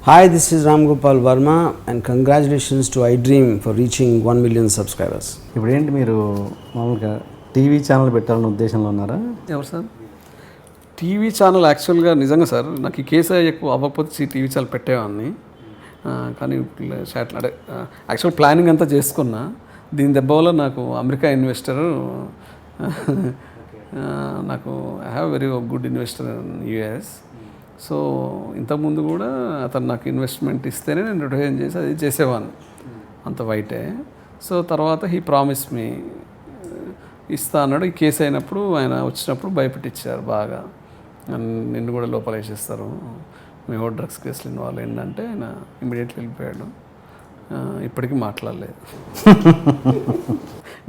Hi, this is Ram Gopal Verma and congratulations to iDream for reaching 1 million subscribers. ఇప్పుడు ఏంటి మీరు మామూలుగా TV channel పెట్టాలనే ఉద్దేశంలో ఉన్నారా? ఎవరు సార్? టీవీ ఛానల్ యాక్చువల్గా నిజంగా సార్ నాకు ఈ కేసు ఎక్కువ అవ్వకపోతే టీవీ ఛానల్ పెట్టేవాడిని. కానీ అంటే యాక్చువల్ ప్లానింగ్ అంతా చేసుకున్నా. దీని దెబ్బ వల్ల నాకు అమెరికా ఇన్వెస్టర్ నాకు I have very good investor in US. So ఇంతకుముందు కూడా అతను నాకు ఇన్వెస్ట్మెంట్ ఇస్తేనే నేను రిటైన్ చేసి అది చేసేవాడిని, అంత వైటే. సో తర్వాత హీ ప్రామిస్ మీ ఇస్తా అన్నాడు. ఈ కేసు అయినప్పుడు ఆయన వచ్చినప్పుడు భయపెట్టించారు బాగా, నిన్ను కూడా లోపల వేసేస్తారు, మేము డ్రగ్స్ కేసులు ఇన్వాల్వ్ ఏంటంటే ఆయన ఇమీడియట్లీ వెళ్ళిపోయాడు. ఇప్పటికీ మాట్లాడలేదు.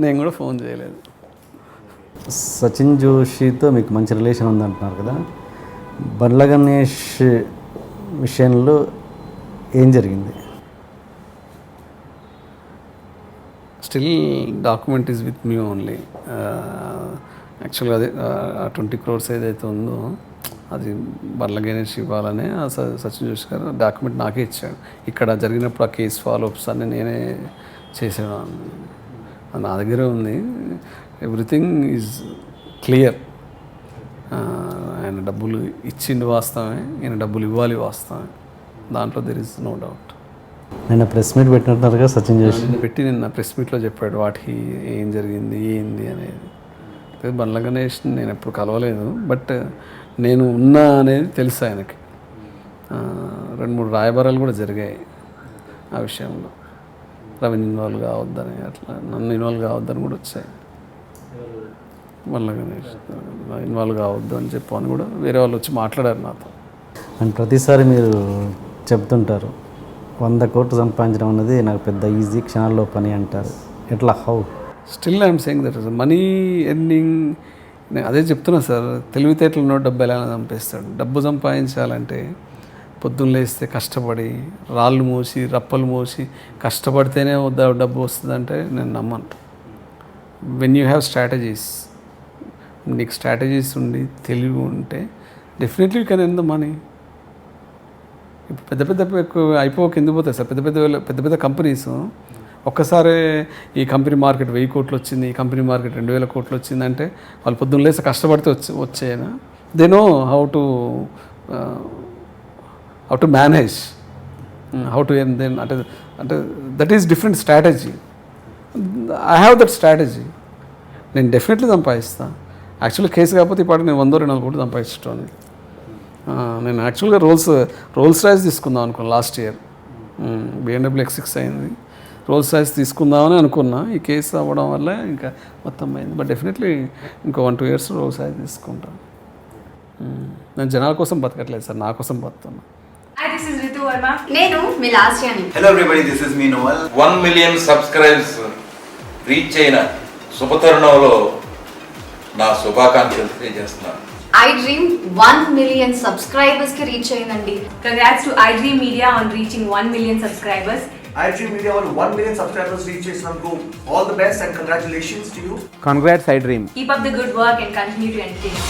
నేను కూడా ఫోన్ చేయలేదు. సచిన్ జోషితో మీకు మంచి రిలేషన్ ఉందంటున్నారు కదా, బండ్ల గణేష్ విషయంలో ఏం జరిగింది? Still document is with me only. యాక్చువల్గా అదే 20 crores ఏదైతే ఉందో అది బండ్ల గణేష్ ఇవ్వాలనే సచిన్ జోషి గారు డాక్యుమెంట్ నాకే ఇచ్చాడు. ఇక్కడ జరిగినప్పుడు ఆ కేసు ఫాలోఅప్స్ అన్నీ నేనే చేసేవాడిని, నా దగ్గరే ఉంది. Everything is clear. ఆయన డబ్బులు ఇచ్చింది వాస్తవమే, ఈయన డబ్బులు ఇవ్వాలి వాస్తవమే, దాంట్లో దెర్ ఇస్ నో డౌట్. నిన్న ప్రెస్ మీట్ పెట్టినట్టున్నారుగా సచిన్ జోషి? నిన్న ప్రెస్ మీట్లో చెప్పాడు వాటికి ఏం జరిగింది ఏంది అనేది. బండ్ల గణేష్ నేను ఎప్పుడు కలవలేదు, బట్ నేను ఉన్నా అనేది తెలుసు ఆయనకి. 2-3 రాయబారాలు కూడా జరిగాయి ఆ విషయంలో. రవిని ఇన్వాల్వ్ కావద్దని, అట్లా నన్ను ఇన్వాల్వ్ కావద్దని కూడా వచ్చాయి. బండ్ల గణేష్ ఇన్వాల్వ్ కావద్దు అని చెప్పని కూడా వేరే వాళ్ళు వచ్చి మాట్లాడారు నాతో. అండ్ ప్రతిసారి మీరు చెప్తుంటారు 100 కోట్లు సంపాదించడం అనేది నాకు పెద్ద ఈజీ, క్షణాల్లో పని అంటారు. ఎట్లా, how? Still I'm saying that money earning. నేను అదే చెప్తున్నా సార్, తెలివితేటలు ఉన్నోడు డబ్బు ఎలా సంపాదిస్తాడు. డబ్బు సంపాదించాలంటే పొద్దున్న లేస్తే కష్టపడి రాళ్ళు మోసి రప్పలు మోసి కష్టపడితేనే డబ్బు వస్తుందంటే నేను నమ్మను. వెన్ యూ హ్యావ్ స్ట్రాటజీస్, నీకు స్ట్రాటజీస్ ఉండి తెలివి ఉంటే definitely you can earn the money. ఇప్పుడు పెద్ద అయిపోక ఎందుకు పోతాయి సార్? పెద్ద పెద్ద కంపెనీస్ ఒక్కసారి ఈ కంపెనీ మార్కెట్ 1000 కోట్లు వచ్చింది, ఈ కంపెనీ మార్కెట్ 2000 కోట్లు వచ్చిందంటే వాళ్ళు పొద్దున్న లేసి కష్టపడితే వచ్చేనా? They know how to manage, how to earn. Then అంటే that is different strategy. I have that strategy. నేను డెఫినెట్లీ సంపాదిస్తాను. యాక్చువల్గా కేసు కాకపోతే ఇప్పటికి నేను 100-200 కోట్లు సంపాదించడం. నేను యాక్చువల్గా రోల్స్ రాయిస్ తీసుకుందాం అనుకున్నాను లాస్ట్ ఇయర్. BMW X6 అయింది, రోల్స్ రాయిస్ తీసుకుందామని అనుకున్నా. ఈ కేసు అవ్వడం వల్ల ఇంకా మొత్తం అయింది. బట్ డెఫినెట్లీ ఇంకో 1-2 years రోల్స్ రాయిస్ తీసుకుంటాను. నేను జనాల కోసం బతకట్లేదు సార్, నా కోసం బతుకుతున్నా. Hi, this is Ritu Verma. నేను మీ లాస్ట్ యాని. Hello everybody, this is me Noel. 1 million subscribers reach అయిన శుభతరుణంలో నా శుభాకాంక్షలు తెలియజేస్తున్నాను. iDream 1 million subscribers కి రీచ్ అయిందండి. Congrats to iDream Media on reaching 1 million subscribers. iDream Media on 1 million subscribers reach చేసినందుకు all the best and congratulations to you. Congrats iDream. Keep up the good work and continue to entertain.